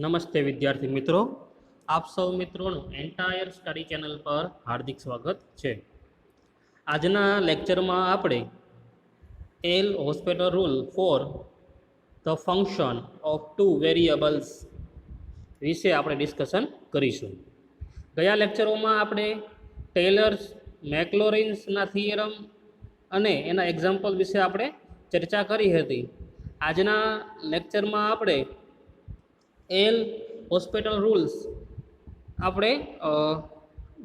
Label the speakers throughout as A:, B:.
A: નમસ્તે વિદ્યાર્થી મિત્રો, આપ સૌ મિત્રોનું એન્ટાયર સ્ટડી ચેનલ પર હાર્દિક સ્વાગત છે. આજના લેક્ચરમાં આપણે L'Hospital rule for the function of two variables વિશે આપણે ડિસ્કશન કરીશું. ગયા લેક્ચરોમાં આપણે ટેલર્સ મેક્લોરિન્સના થિયરમ અને એના એક્ઝામ્પલ વિશે આપણે ચર્ચા કરી હતી. આજના લેક્ચરમાં આપણે એલ હોસ્પિટલ રૂલ્સ આપણે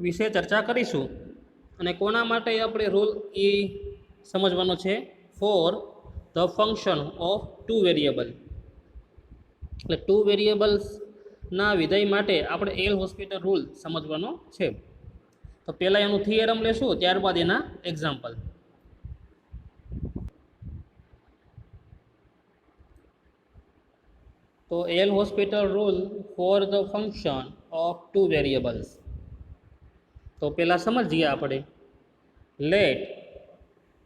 A: વિશે ચર્ચા કરીશું. અને કોના માટે આપણે રૂલ એ સમજવાનો છે? For the function of two variable, એટલે ટુ વેરિયેબલ્સના વિધેય માટે આપણે એલ હોસ્પિટલ રૂલ સમજવાનો છે. તો પહેલાં એનું થિયરમ લેશું, ત્યારબાદ એના એક્ઝામ્પલ. તો L'Hospital rule for the function of two variables. તો પહેલાં સમજીએ આપણે. Let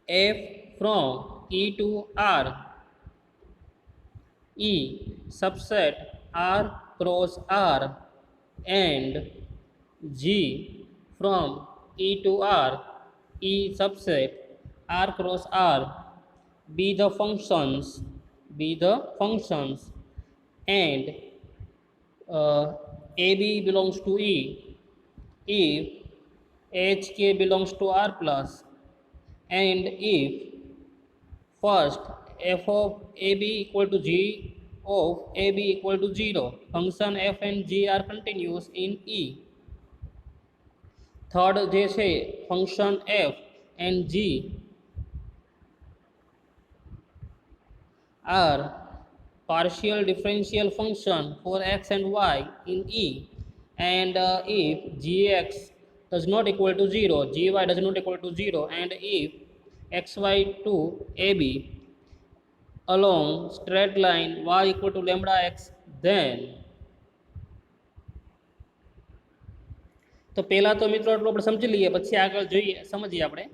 A: F from E to R E subset R cross R and G from E to R E subset R cross R be the functions and AB belongs to E if HK belongs to R plus and if first f of AB equal to G of AB equal to 0, function f and G are continuous in E. Third જે છે function f and G are partial differential function for x and y in E, and if gx does not equal to 0, gy does not equal to 0, and if xy to AB along straight line y equal to lambda x, then તો પહેલા તો મિત્રો એટલું આપણે સમજી લઈએ, પછી આગળ જોઈએ સમજીએ આપણે.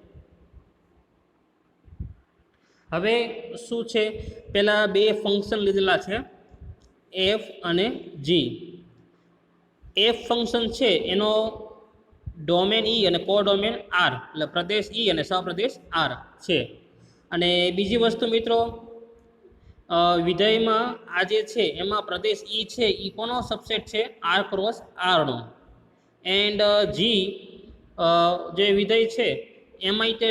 A: હવે શું છે, પહેલા બે ફંક્શન લીધેલા છે એફ અને જી. એફ ફંક્શન છે એનો ડોમેન ઈ અને કોડોમેન આર, એટલે પ્રદેશ ઈ અને સહપ્રદેશ આર છે. અને બીજી વસ્તુ મિત્રો, વિધેયમાં આ જે છે એમાં પ્રદેશ ઈ છે એ કોનો સબસેટ છે? આર ક્રોસ આરનો. એન્ડ જી જે વિધેય છે એમાં તે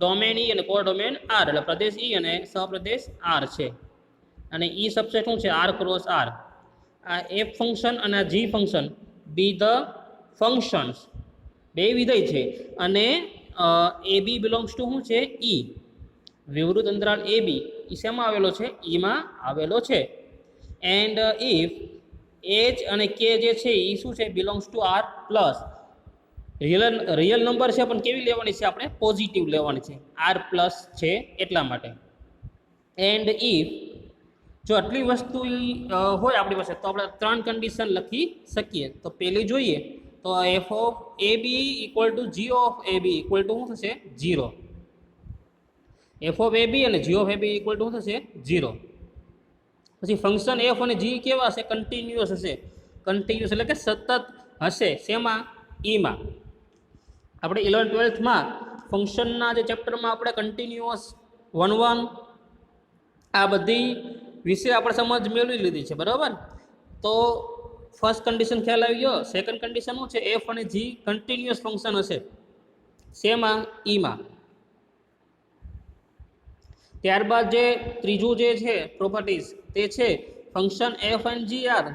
A: ડોમેન ઈ અને કોડોમેન આર, એટલે પ્રદેશ ઈ અને સહપ્રદેશ આર છે. અને ઈ સબસેટ શું છે? R cross R. આ એફ ફંક્શન અને આ G function be the functions, બે વિધેય છે. અને એ બી બિલોંગ્સ ટુ શું છે? ઈ. વિવૃત અંતરાલ એ બી એ શેમાં આવેલો છે? ઈમાં આવેલો છે. એન્ડ ઇફ એચ અને કે જે છે એ શું છે? Belongs to R plus. Real number છે પણ કેવી લેવાની છે? આપણે પોઝિટિવ લેવાની છે, આર પ્લસ છે એટલા માટે. એન્ડ ઇફ જો આટલી વસ્તુ હોય આપણી પાસે તો આપણે ત્રણ કન્ડિશન લખી શકીએ. તો પહેલી જોઈએ તો f of a b equal to g of a b equal to શું થશે? 0. એફ ઓફ એ બી અને g of a b equal to શું થશે? 0. પછી ફંક્શન એફ અને જી કેવા હશે? કન્ટિન્યુઅસ હશે. કન્ટિન્યુઅસ એટલે કે સતત હશે. શેમાં? ઈમાં. આપણે 11th-12thમાં ફંક્શનના જે ચેપ્ટરમાં આપણે કન્ટિન્યુઅસ 1 આ બધી વિશે આપણે સમજ મેળવી લીધી છે, બરાબર? તો ફર્સ્ટ કન્ડિશન ખ્યાલ આવી ગયો. સેકન્ડ કન્ડિશન શું છે? એફ અને જી કન્ટિન્યુઅસ ફંક્શન હશે. શેમાં? ઈમાં. ત્યારબાદ જે ત્રીજું જે છે પ્રોપર્ટીઝ તે છે function F and G are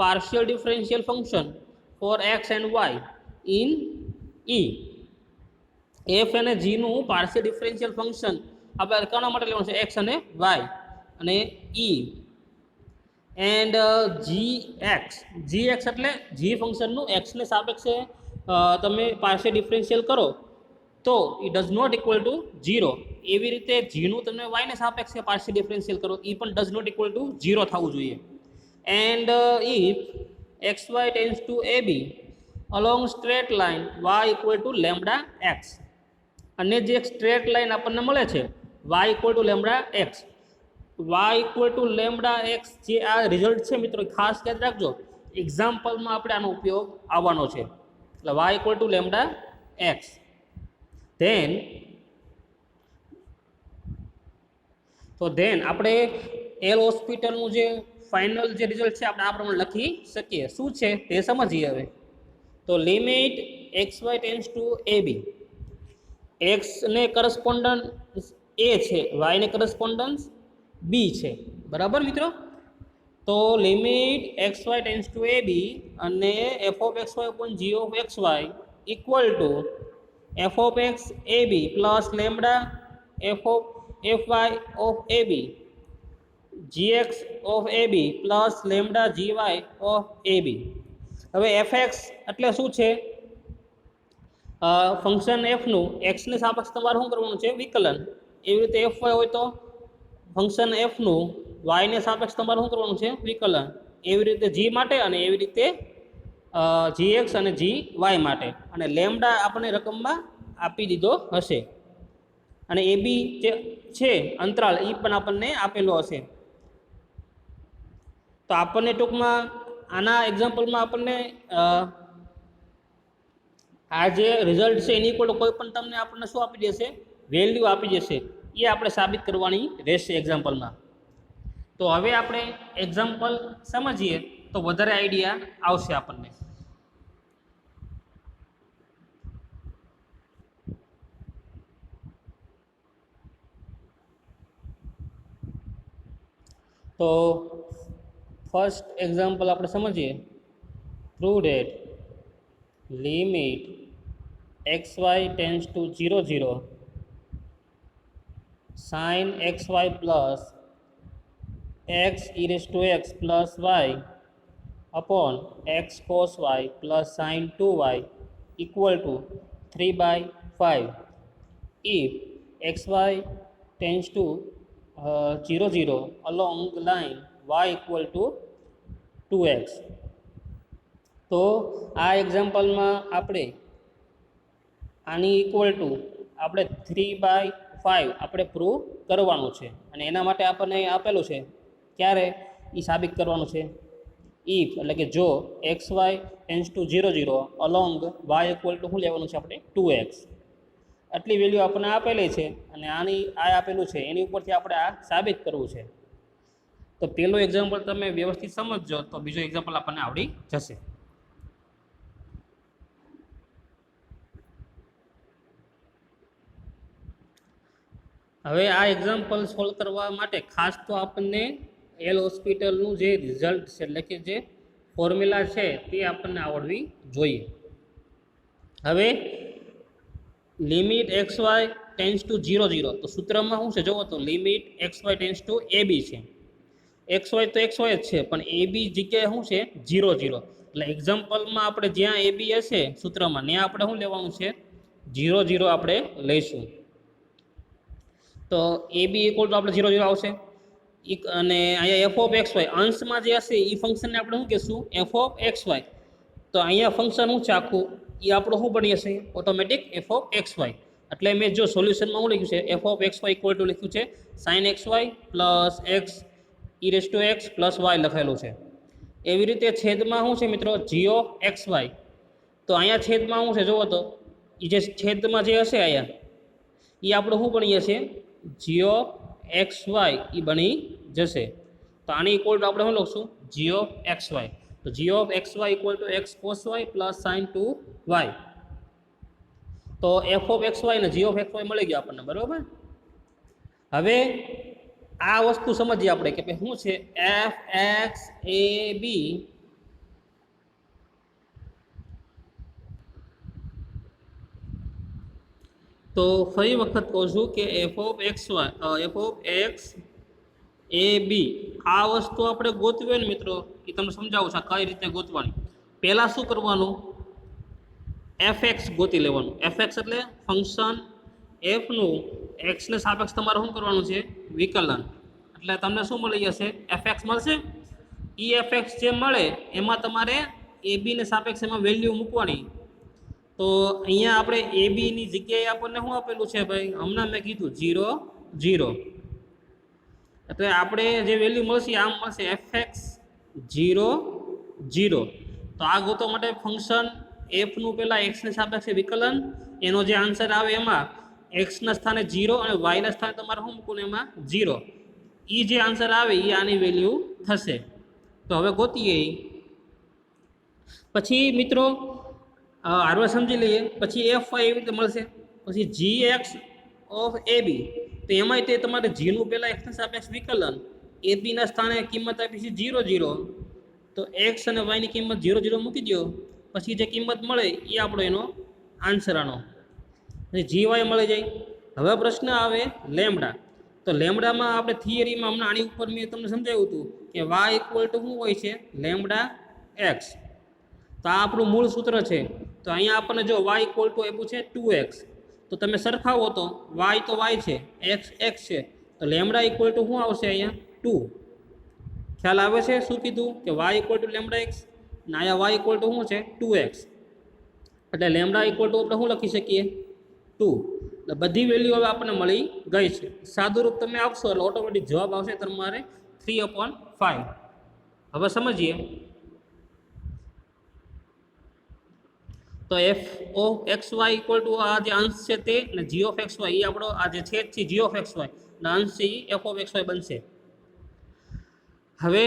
A: partial differential function for X and Y in E. F અને જીનું પાર્શિયલ ડિફરન્શિયલ ફંક્શન આપણે કોના માટે લેવાનું છે? એક્સ અને વાય અને ઈ. એન્ડ જી એક્સ એટલે જી ફંક્શનનું એક્સને સાપેક્ષે તમે પાર્શિયલ ડિફરન્શિયલ કરો તો A does not equal to 0. એવી રીતે જીનું તમે વાયને સાપેક્ષે પાર્શિયલ ડિફરન્શિયલ કરો એ પણ ડઝ નોટ ઇક્વલ ટુ 0 થવું જોઈએ. And if X Y tends to A B along straight line Y equal to lambda X. અને જે એક સ્ટ્રેટ લાઇન આપણને મળે છે Y equal to lambda X, Y equal to lambda X જે આ રિઝલ્ટ છે મિત્રો ખાસ યાદ રાખજો, એક્ઝામ્પલમાં આપણે આનો ઉપયોગ આવવાનો છે. એટલે Y equal to lambda X. Then આપણે એલ હોસ્પિટલનું જે ફાઇનલ જે રિઝલ્ટ છે આપણે આ પ્રમાણે લખી શકીએ. શું છે તે સમજીએ હવે. તો limit x Y tends to A b, એક્સને કરસ્પોન્ડન્સ એ છે, વાયને કરસ્પોન્ડન્સ બી છે. બરાબર મિત્રો? તો limit x Y tends to A b અને f of x y upon g of x Y equal to f of x a b plus lambda f of f y of a b g x of a b plus lambda g y of a b. હવે f x એટલે શું છે? Function એફનું એક્સને સાપેક્ષ તમારે શું કરવાનું છે? વિકલન. એવી રીતે એફ વાય હોય તો ફંક્શન એફનું વાયને સાપેક્ષ તમારે શું કરવાનું છે? વિકલન. એવી રીતે જી માટે અને એવી રીતે જી એક્સ અને જી વાય માટે. અને લેમડા આપણને રકમમાં આપી દીધો હશે અને એ બી જે છે અંતરાલ એ પણ આપણને આપેલો હશે. તો આપણને ટૂંકમાં આના એક્ઝામ્પલમાં આપણને આ જે રિઝલ્ટ છે એની કોઈ પણ તમને આપણને શું આપી દેશે? વેલ્યુ આપી દેશે. એ આપણે સાબિત કરવાની રહેશે એક્ઝામ્પલમાં. તો હવે આપણે એક્ઝામ્પલ સમજીએ તો વધારે આઈડિયા આવશે આપણને. તો ફર્સ્ટ એક્ઝામ્પલ આપણે સમજીએ. Prove that limit x Y tends to 0 0 sin xy plus x e raised to x plus y upon x cos y plus sin 2y equal to 3/5 if xy tends to 0 0 along the line y equal to 2x. તો આ એક્ઝામ્પલમાં આપણે આની equal to આપણે 3/5 આપણે prove કરવાનું છે અને એના માટે આપણને આપેલું છે ક્યારે એ સાબિત કરવાનું છે. ઇફ એટલે કે જો X Y tends to 0 0 along Y equal to શું લેવાનું છે આપણે? 2x. આટલી વેલ્યુ આપણને આપેલી છે અને આની આ આપેલું છે એની ઉપરથી આપણે આ સાબિત કરવું છે. તો પહેલું એક્ઝામ્પલ તમે વ્યવસ્થિત સમજજો તો બીજો એક્ઝામ્પલ આપણને આવડી જશે. હવે આ એક્ઝામ્પલ સોલ્વ કરવા માટે ખાસ તો આપણને એલ હોસ્પિટલનું જે રિઝલ્ટ છે એટલે કે જે ફોર્મ્યુલા છે તે આપણને આવડવી જોઈએ. હવે limit x Y tends to 0 0 તો સૂત્રમાં શું છે જોવો તો limit x Y tends to A b છે. એક્સ વાય તો એક્સ વાય જ છે પણ એ બી જગ્યાએ શું છે? 0 0. એટલે એક્ઝામ્પલમાં આપણે જ્યાં એ બી હશે સૂત્રમાં ત્યાં આપણે શું લેવાનું છે? 0 0 આપણે લઈશું. તો એ બી ઇક્વલ ટુ આપણે 0 0 આવશે અને અહીંયા એફ ઓફ એક્સ વાય અંશમાં જે હશે એ ફંક્શનને આપણે શું કહીશું? F of x Y. તો અહીંયા ફંક્શન શું છે આખું એ આપણું શું બની જશે? Automatic f of x y. એટલે મેં જો સોલ્યુશનમાં શું લખ્યું છે? F of x Y equal to લખ્યું છે sine x y plus x e raise to x plus y લખેલું છે. એવી રીતે છેદમાં શું છે મિત્રો? G of x Y. તો અહીંયા છેદમાં શું છે જોવો તો એ જે છેદમાં જે હશે અહીંયા એ આપણું શું બની જશે? જી ઓફ એક્સ વાય એ બની જશે. તો આની ઇક્વલ ટુ આપણે શું લખશું? G of x Y. તો g of x Y equal to x cos y plus sine 2y. તો એફ ઓફ એક્સ વાય ને જી ઓફ એક્સ વાય મળી ગયો આપણને. બરાબર? હવે આ વસ્તુ સમજીએ આપણે કે શું છે એફ એક્સ એ બી તો ફરી વખત કહું છું કે f of x y f of x a b આ વસ્તુ આપણે ગોતવી હોય ને મિત્રો એ તમને સમજાવું છું કઈ રીતે ગોતવાની. પહેલાં શું કરવાનું? એફ એક્સ ગોતી લેવાનું. એફ એક્સ એટલે ફંક્શન એફનું એક્સને સાપેક્ષ તમારે શું કરવાનું છે? વિકલન. એટલે તમને શું મળી જશે? એફ એક્સ મળશે. ઈ એફ એક્સ જે મળે એમાં તમારે એ બીને સાપેક્ષ એમાં વેલ્યુ મૂકવાની. તો અહીંયા આપણે એ બીની જગ્યાએ આપણને શું આપેલું છે ભાઈ? હમણાં મેં કીધું 0 0. એટલે આપણે જે વેલ્યુ મળશે આમ મળશે fx 0 0. તો આ ગોતવા માટે ફંક્શન એફનું પહેલાં એક્સને સાપેક્ષે વિકલન, એનો જે આન્સર આવે એમાં એક્સના સ્થાને 0 અને વાયના સ્થાને તમારે શું મૂકવું એમાં 0. એ જે આન્સર આવે એ આની વેલ્યુ થશે. તો હવે ગોતીએ. પછી મિત્રો હારવા સમજી લઈએ. પછી એફ વાય એવી રીતે મળશે. પછી જી એક્સ ઓફ એ બી, તો એમાંય તે તમારે જીનું પહેલાં એક્સના સાપેક્ષ વિકલન, એ બીના સ્થાને કિંમત આપી છે 0 0. તો એક્સ અને વાયની કિંમત 0 0 મૂકી દો. પછી જે કિંમત મળે એ આપણો એનો આન્સર આનો. પછી જી વાય મળી જાય. હવે પ્રશ્ન આવે લેમડા. તો લેમડામાં આપણે થિયરીમાં હમણાં આની ઉપર મેં તમને સમજાવ્યું હતું કે વાય ઇક્વલ ટુ શું હોય છે, લેમડા એક્સ. તો આ આપણું મૂળ સૂત્ર છે. તો અહીંયા આપણને જો વાય ઇક્વલ ટુ આપ્યું છે 2x. તો તમે સરખાવો તો વાય તો વાય છે, એક્સ એક્સ છે, તો લેમડા ઇક્વલ ટુ શું આવશે અહીંયા 2. ખ્યાલ આવે છે શું કીધું કે y equal to lambda x, ને અહીંયા વાય ઇક્વલ ટુ શું છે 2x. એટલે લેમડા ઇક્વલ ટુ આપણે શું લખી શકીએ 2. એટલે બધી વેલ્યુ હવે આપણને મળી ગઈ છે. સાદું રૂપ તમે આપશો એટલે ઓટોમેટિક જવાબ આવશે તમારે 3/5. હવે સમજીએ. તો f of x Y equal to આ જે અંશ છે તે, અને જી ઓફ એક્સ વાય એ આપણો આ જે છેદ છે જી ઓફ એક્સ વાય, અને અંશ છે એ એફ ઓફ એક્સ વાય બનશે. હવે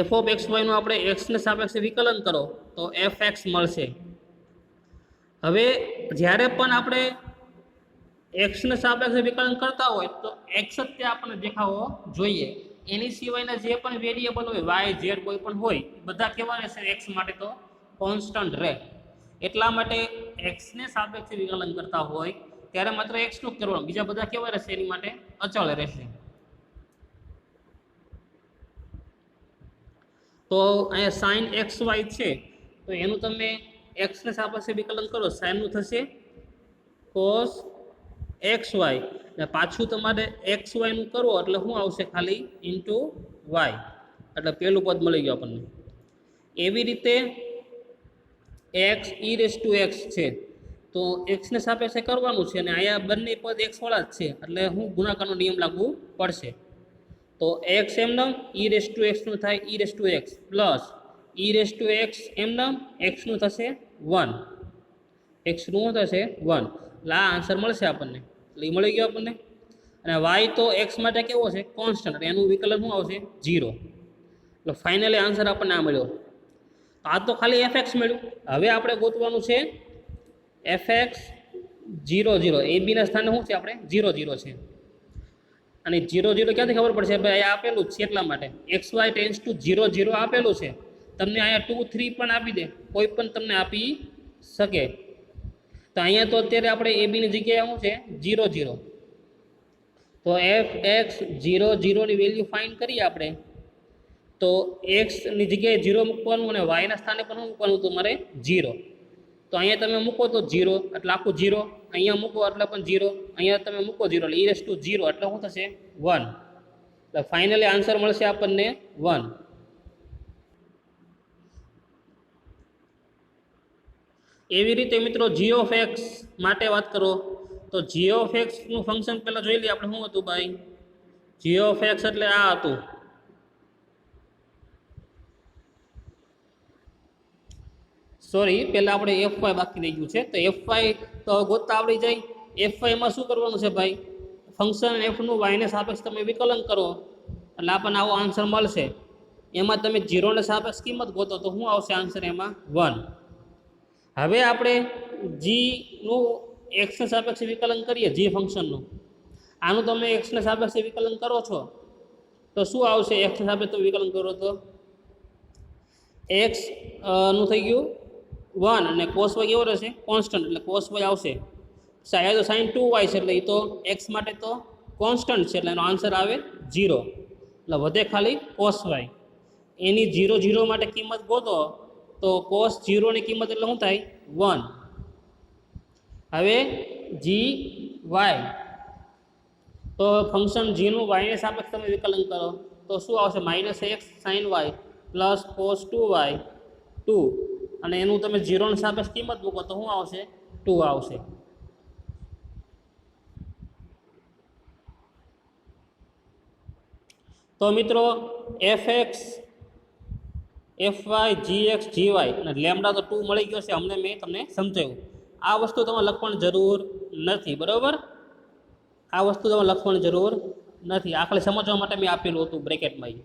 A: એફ ઓફ એક્સ વાયનું આપણે એક્સને સાપેક્ષે વિકલન કરો તો એફ એક્સ મળશે. હવે જ્યારે પણ આપણે એક્સને સાપેક્ષે વિકલન કરતા હોય તો એક્સ જ તે આપણને દેખાવો જોઈએ. એની સિવાયના જે પણ વેરિયેબલ હોય વાય ઝેડ કોઈ પણ હોય બધા કેવા રહેશે એક્સ માટે તો કોન્સ્ટન્ટ રહે. એટલા માટે એક્સને સાપેક્ષે વિકલન કરતા હોય ત્યારે માત્ર એક્સનું જ કરવાનું, બીજા બધા કેવા રહેશે એની માટે અચળ રહેશે. તો અહીંયા સાઇન એક્સ વાય છે, તો એનું તમે એક્સને સાપેક્ષે વિકલન કરો સાઇનનું થશે કોસ એક્સ વાય, ને પાછું તમારે એક્સ વાયનું કરવો એટલે શું આવશે ખાલી ઇન્ટુ વાય, એટલે પહેલું પદ મળી ગયું આપણને. એવી રીતે x e raise to x છે, તો એક્સને સાપેક્ષે કરવાનું છે અને અહીંયા બંને પદ એક્સવાળા જ છે એટલે હું ગુણાકારનો નિયમ લાગુ પડશે. તો એક્સ એમનમ ઈ રેસ ટુ એક્સનું થાય e raise to x plus e raise to x એમનમ એક્સનું થશે 1, એક્સનું થશે 1. એટલે આ આન્સર મળશે આપણને. એટલે એ મળી ગયો આપણને. અને વાય તો એક્સ માટે કેવો છે કોન્સ્ટન્ટ, એનું વિકલન શું આવશે 0. એટલે ફાઇનલી આન્સર આપણને આ મળ્યો. આ તો ખાલી એફ એક્સ મળ્યું. હવે આપણે ગોતવાનું છે એફ એક્સ 0 0. એ બીના સ્થાને શું છે આપણે 0 0 છે. અને 0 0 ક્યાંથી ખબર પડશે ભાઈ અહીંયા આપેલું જ છે એટલા માટે એક્સ વાય ટેન્સ ટુ 0 0 આપેલું છે. તમને અહીંયા 2 3 પણ આપી દે, કોઈ પણ તમને આપી શકે. તો અહીંયા તો અત્યારે આપણે એ બીની જગ્યાએ શું છે 0 0. તો એફ એક્સ 0 0ની વેલ્યુ ફાઇન્ડ કરીએ આપણે. તો એક્સની જગ્યાએ 0 મૂકવાનું અને વાયના સ્થાને પણ શું મૂકવાનું તમારે 0. તો અહીંયા તમે મૂકો તો 0 એટલે આખું 0, અહીંયા મૂકો એટલે પણ 0, અહીંયા તમે મૂકો 0 એટલે ઈ રેસ ટુ 0 એટલે શું થશે 1. એટલે ફાઇનલી આન્સર મળશે આપણને 1. એવી રીતે મિત્રો જી ઓફ એક્સ માટે વાત કરો તો જી ઓફ એક્સનું ફંક્શન પહેલાં જોઈ લઈએ આપણે. શું હતું ભાઈ જી ઓફ એક્સ એટલે આ હતું. સોરી, પહેલાં આપણે એફ વાય બાકી રહી ગયું છે. તો એફ વાય તો ગોતતા આવડી જાય. એફ વાયમાં શું કરવાનું છે ભાઈ, ફંક્શન એફનું વાયને સાપેક્ષ તમે વિકલન કરો એટલે આપણને આવો આન્સર મળશે. એમાં તમે 0ને સાપેક્ષ કિંમત ગોતો તો શું આવશે આન્સર એમાં 1. હવે આપણે જીનું એક્સને સાપેક્ષે વિકલન કરીએ, જી ફંક્શનનું. આનું તમે એક્સને સાપેક્ષે વિકલન કરો છો તો શું આવશે, એક્સને સાપેક્ષે વિકલન કરો તો એક્સ નું થઈ ગયું 1 અને કોસ વાય કેવો રહેશે કોન્સ્ટન્ટ, એટલે કોસ વાય આવશે. સાહેબ તો સાઇન 2y છે એટલે એ તો એક્સ માટે તો કોન્સ્ટન્ટ છે એટલે એનો આન્સર આવે 0. એટલે વધે ખાલી કોસ વાય. એની 0 0 માટે કિંમત ગોતો તો કોસ 0ની કિંમત એટલે શું થાય 1. હવે જી વાય, તો ફંક્શન જીનું વાયને સાપેક્ષ તમે વિકલન કરો તો શું આવશે -x sin y plus cos 2y 2, અને એનું તમે 0ની સાપેક્ષ કિંમત મૂકો તો શું આવશે 2 આવશે. તો મિત્રો fx fy gx gy અને લેમડા તો 2 મળી ગયો છે અમને, મેં તમને સમજાવ્યું. આ વસ્તુ તમારે લખવાની જરૂર નથી, બરાબર. આ વસ્તુ તમારે લખવાની જરૂર નથી, આ ખાલી સમજવા માટે મેં આપેલું હતું બ્રેકેટમાં.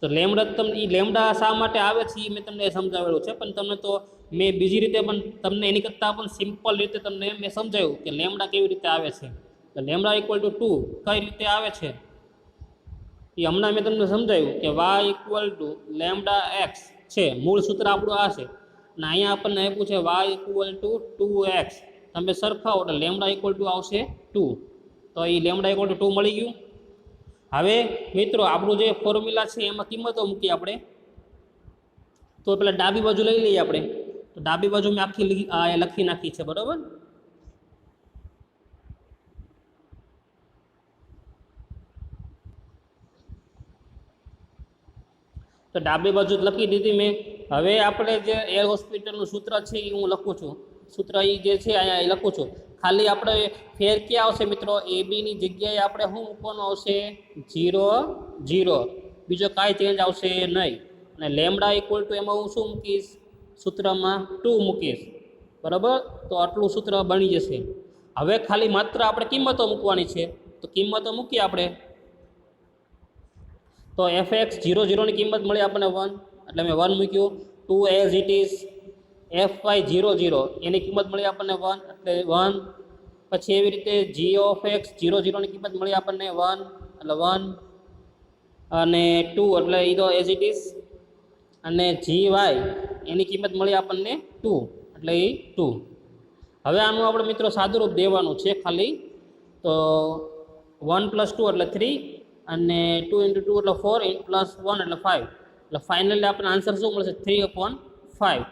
A: તો લેમડા તમને એ લેમડા શા માટે આવે છે એ મેં તમને સમજાવેલું છે, પણ તમને તો મેં બીજી રીતે પણ તમને એની કરતાં પણ સિમ્પલ રીતે તમને મેં સમજાવ્યું કે લેમડા કેવી રીતે આવે છે. તો લેમડા ઇક્વલ ટુ 2 કઈ રીતે આવે છે એ હમણાં મેં તમને સમજાવ્યું કે y equal to lambda x છે, મૂળ સૂત્ર આપણું આ છે. અને અહીંયા આપણને આપ્યું છે વાય ઇક્વલ ટુ 2x. તમે સરખાવો એટલે લેમડા ઇક્વલ ટુ આવશે 2. તો એ લેમડા ઇક્વલ ટુ 2 મળી ગયું. હવે મિત્રો આપણું જે ફોર્મ્યુલા છે એમાં કિંમતો મૂકી આપણે. તો પેલા ડાબી બાજુ લઈ લઈએ આપણે. તો ડાબી બાજુ મેં આખી લખી નાખી છે, બરાબર. તો ડાબી બાજુ લખી દીધી મેં. હવે આપણે જે એર હોસ્પિટલનું સૂત્ર છે એ હું લખું છું. સૂત્ર એ જે છે અહીંયા એ લખું છું. ખાલી આપણે ફેર ક્યાં આવશે મિત્રો, એ બીની જગ્યાએ આપણે શું મૂકવાનું આવશે, 0 0. બીજો કાંઈ ચેન્જ આવશે નહીં. અને લેમડા ઇક્વલ ટુ એમાં હું શું મૂકીશ, સૂત્રમાં 2 મૂકીશ, બરાબર. તો આટલું સૂત્ર બની જશે. હવે ખાલી માત્ર આપણે કિંમતો મૂકવાની છે. તો કિંમતો મૂકીએ આપણે. તો fx 0 0 ની કિંમત મળી આપણને 1, એટલે મેં 1 મૂક્યું. 2 એઝ ઇટ ઇઝ. fy 0 0 એની કિંમત મળી આપણને 1, એટલે 1. પછી એવી રીતે g ઓફ x 0 0 ની કિંમત મળી આપણને 1, એટલે 1. અને 2 એટલે એ તો એઝ ઇટ ઇઝ. અને gy એની કિંમત મળી આપણને 2, એટલે એ 2. હવે આનું આપણે મિત્રો સાદુરૂપ દેવાનું છે ખાલી. તો 1 + 2 એટલે 3, અને 2 × 2 એટલે 4, +1 એટલે 5. એટલે ફાઇનલી આપણને આન્સર શું મળશે, 3/5.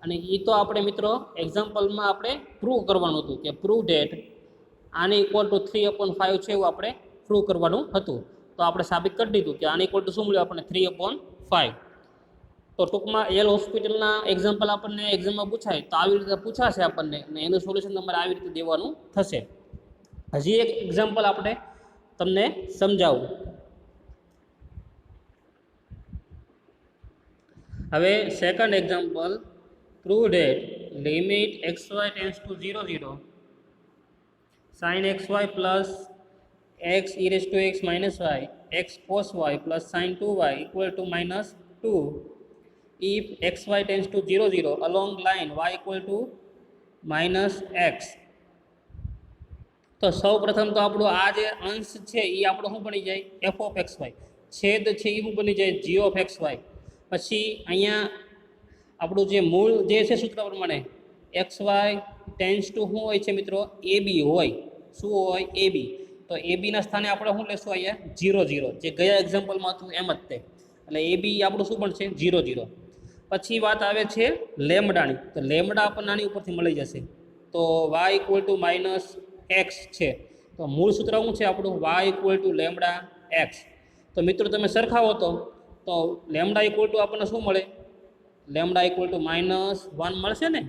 A: અને એ તો આપણે મિત્રો એક્ઝામ્પલમાં આપણે પ્રૂવ કરવાનું હતું કે પ્રૂવ ડેટ આને ઇક્વલ ટુ 3/5 છે, એવું આપણે પ્રૂવ કરવાનું હતું. તો આપણે સાબિત કરી દીધું કે આને ઇક્વલ ટુ શું મળ્યું આપણને, 3/5. તો ટૂંકમાં એલ હોસ્પિટલના એક્ઝામ્પલ આપણને એક્ઝામમાં પૂછાય તો આવી રીતે પૂછાશે આપણને, અને એનું સોલ્યુશન તમારે આવી રીતે દેવાનું થશે. હજી એક એક્ઝામ્પલ આપણે તમને સમજાવું. હવે second example, prove that limit xy tense to 0 0 sin xy plus x e⁻x - y x cos y plus sin 2y equal to -2 if xy tense to 0 0 along line y equal to -x. તો સૌ પ્રથમ તો આપણું આ જે અંશ છે એ આપણો શું બની જાય, f(x y), છેદ છે એ શું બની જાય, g(x y). પછી અહીંયા આપણું જે મૂળ જે છે સૂત્ર પ્રમાણે xy ટેન્સ ટુ શું હોય છે મિત્રો, ab હોય. શું હોય, ab. તો ab ના સ્થાને આપણે શું લેશું અહીંયા, 0 0, જે ગયા એક્ઝામ્પલમાં હતું એમ જ તે. એટલે ab આપણું શું બનશે, 0 0. પછી વાત આવે છે લેમડાની. તો લેમડા આપણને આની ઉપરથી મળી જશે. તો y ઇક્વલ ટુ -x છે. તો મૂળ સૂત્ર શું છે આપણું, y equal to lambda x. તો મિત્રો તમે સરખાવો તો લેમડા ઇક્વલ ટુ આપણને શું મળે, લેમડા ઇક્વલ ટુ -1 મળશે ને.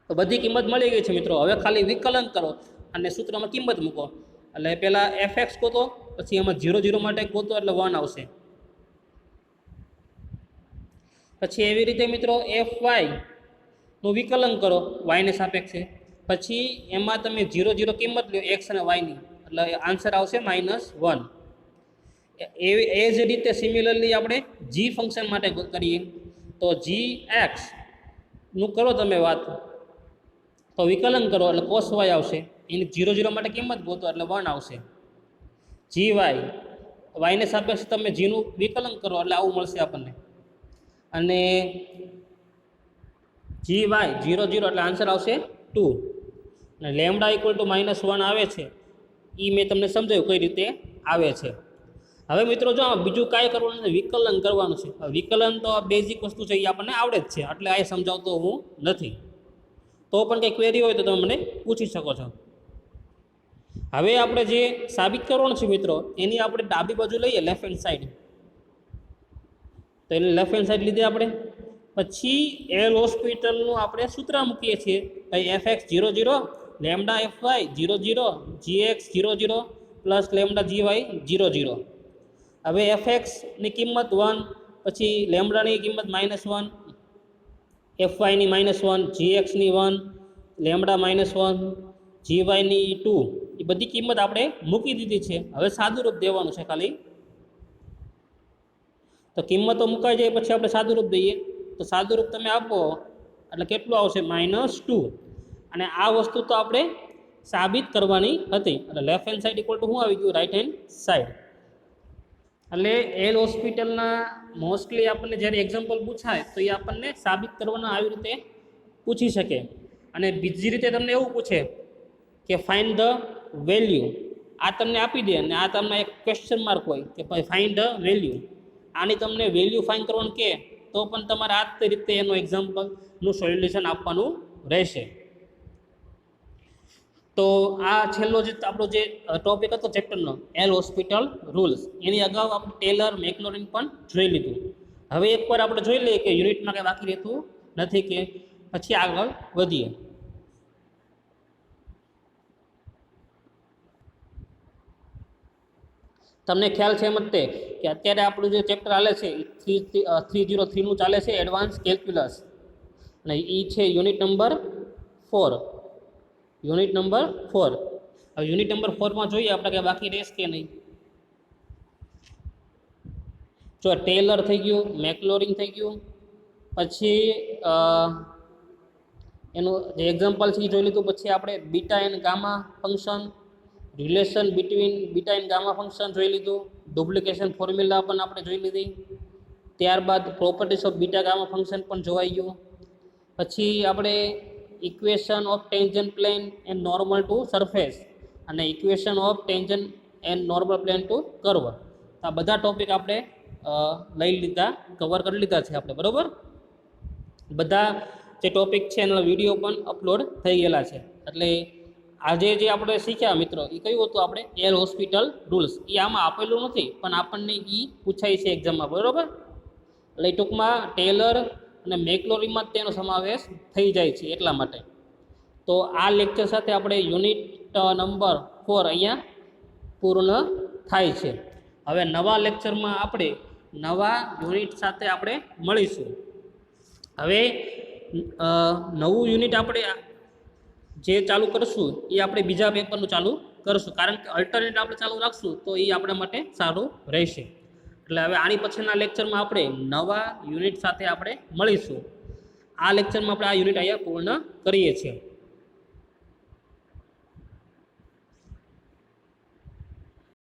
A: તો બધી કિંમત મળી ગઈ છે મિત્રો. હવે ખાલી વિકલન કરો અને સૂત્રમાં કિંમત મૂકો. એટલે પહેલાં fx ગોતો, પછી એમાં 0 0 માટે ગોતો એટલે 1 આવશે. પછી એવી રીતે મિત્રો fy નું વિકલન કરો y ને સાપેક્ષે. પછી એમાં તમે 0 0 કિંમત લો x અને y ની, એટલે આન્સર આવશે -1. એ જ રીતે સિમિલરલી આપણે g ફંક્શન માટે કરીએ. તો gx નું કરો તમે વાત, તો વિકલન કરો એટલે cos y આવશે. એની 0 0 માટે કિંમત ગોતો એટલે 1 આવશે. gy y ને સાપેક્ષે તમે g નું વિકલન કરો એટલે આવું મળશે આપણને. અને gy 0 0 એટલે આન્સર આવશે 2. અને લેમડા ઇક્વલ ટુ -1 આવે છે એ મેં તમને સમજાવ્યું કઈ રીતે આવે છે. હવે મિત્રો જો બીજું કાંઈ કરવાનું નથી, વિકલન કરવાનું છે. વિકલન તો બેઝિક વસ્તુ છે એ આપણને આવડે જ છે, એટલે આ સમજાવતો હું નથી. તો પણ કંઈ ક્વેરી હોય તો તમે મને પૂછી શકો છો. હવે આપણે જે સાબિત કરવાનું છે મિત્રો, એની આપણે ડાબી બાજુ લઈએ, લેફ્ટ હેન્ડ સાઈડ. તો એને લેફ્ટ હેન્ડ સાઈડ લીધે આપણે. પછી એલ હોસ્પિટલનું આપણે સૂત્ર મૂકીએ છીએ, ભાઈ fx 0 0 lambda fy 0 0 gx 0 0 plus lambda g y 0 0. હવે fxની કિંમત 1, પછી લેમડાની કિંમત -1, fyની -1, gxની 1, લેમડા -1, gyની 2, એ બધી કિંમત આપણે મૂકી દીધી છે. હવે સાદુરૂપ દેવાનું છે ખાલી. તો કિંમતો મુકાઈ જાય પછી આપણે સાદુરૂપ દઈએ. તો સાદુરૂપ તમે આપો એટલે કેટલું આવશે? -2. અને આ વસ્તુ તો આપણે સાબિત કરવાની હતી. એટલે left hand side equal to શું આવી ગયું? Right hand side. એટલે એલ હોસ્પિટલના મોસ્ટલી આપણને જ્યારે એક્ઝામ્પલ પૂછાય તો એ આપણને સાબિત કરવાના આવી રીતે પૂછી શકે. અને બીજી રીતે તમને એવું પૂછે કે ફાઇન્ડ ધ વેલ્યુ. આ તમને આપી દે અને આ તમને એક ક્વેશ્ચન માર્ક હોય કે ભાઈ ફાઇન્ડ ધ વેલ્યુ. આની તમને વેલ્યુ ફાઇન્ડ કરવાનું કે તો પણ તમારે આ રીતે એનું એક્ઝામ્પલનું સોલ્યુશન આપવાનું રહેશે. તો આ છેલ્લો જે આપણો જે ટોપિક હતો ચેપ્ટરનો એલ હોસ્પિટલ રૂલ્સ, એની અગાઉ આપણે ટેલર મેકલોરિન પણ જોઈ લીધું. હવે એકવાર આપણે જોઈ લઈએ કે યુનિટમાં કંઈ બાકી રહેતું નથી કે પછી આગળ વધીએ. તમને ખ્યાલ છે એમ જ તે કે અત્યારે આપણું જે ચેપ્ટર ચાલે છે 303નું ચાલે છે એડવાન્સ કેલ્ક્યુલસ, અને એ છે યુનિટ નંબર 4. Unit number 4. હવે યુનિટ નંબર 4માં જોઈએ આપણે કે બાકી રહેશે કે નહીં. જો ટેલર થઈ ગયું, મેકલોરિન થઈ ગયું, પછી એનું જે એક્ઝામ્પલ છે એ જોઈ લીધું. પછી આપણે beta and gamma function, relation between beta and gamma function જોઈ લીધું. ડુપ્લિકેશન ફોર્મ્યુલા પણ આપણે જોઈ લીધી. ત્યારબાદ properties of beta gamma function પણ જોવાઈ ગયું. પછી આપણે equation of tangent plane and normal to surface અને equation of tangent and normal plane to curve, આ બધા ટોપિક આપણે લઈ લીધા, કવર કરી લીધા છે આપણે, બરાબર. બધા જે ટોપિક છે એના વિડીયો પણ અપલોડ થઈ ગયેલા છે. એટલે આજે જે આપણે શીખ્યા મિત્રો એ કયું હતું? આપણે એલ હોસ્પિટલ રૂલ્સ. એ આમાં આપેલું નથી પણ આપણને એ પૂછાય છે એક્ઝામમાં, બરાબર. એટલે ટૂંકમાં ટેલર અને મેકલોરિનમાં તેનો સમાવેશ થઈ જાય છે એટલા માટે. તો આ લેક્ચર સાથે આપણે યુનિટ નંબર 4 અહીંયા પૂર્ણ થાય છે. હવે નવા લેક્ચરમાં આપણે નવા યુનિટ સાથે આપણે મળીશું. હવે નવું યુનિટ આપણે જે ચાલુ કરશું એ આપણે બીજા પેપરનું ચાલુ કરશું, કારણ કે અલ્ટરનેટ આપણે ચાલુ રાખશું તો એ આપણા માટે સારું રહેશે. એટલે હવે આની પછીના લેક્ચરમાં આપણે નવા યુનિટ સાથે આપણે મળીશું. આ લેક્ચરમાં આપણે આ યુનિટ અહીંયા પૂર્ણ કરીએ છીએ.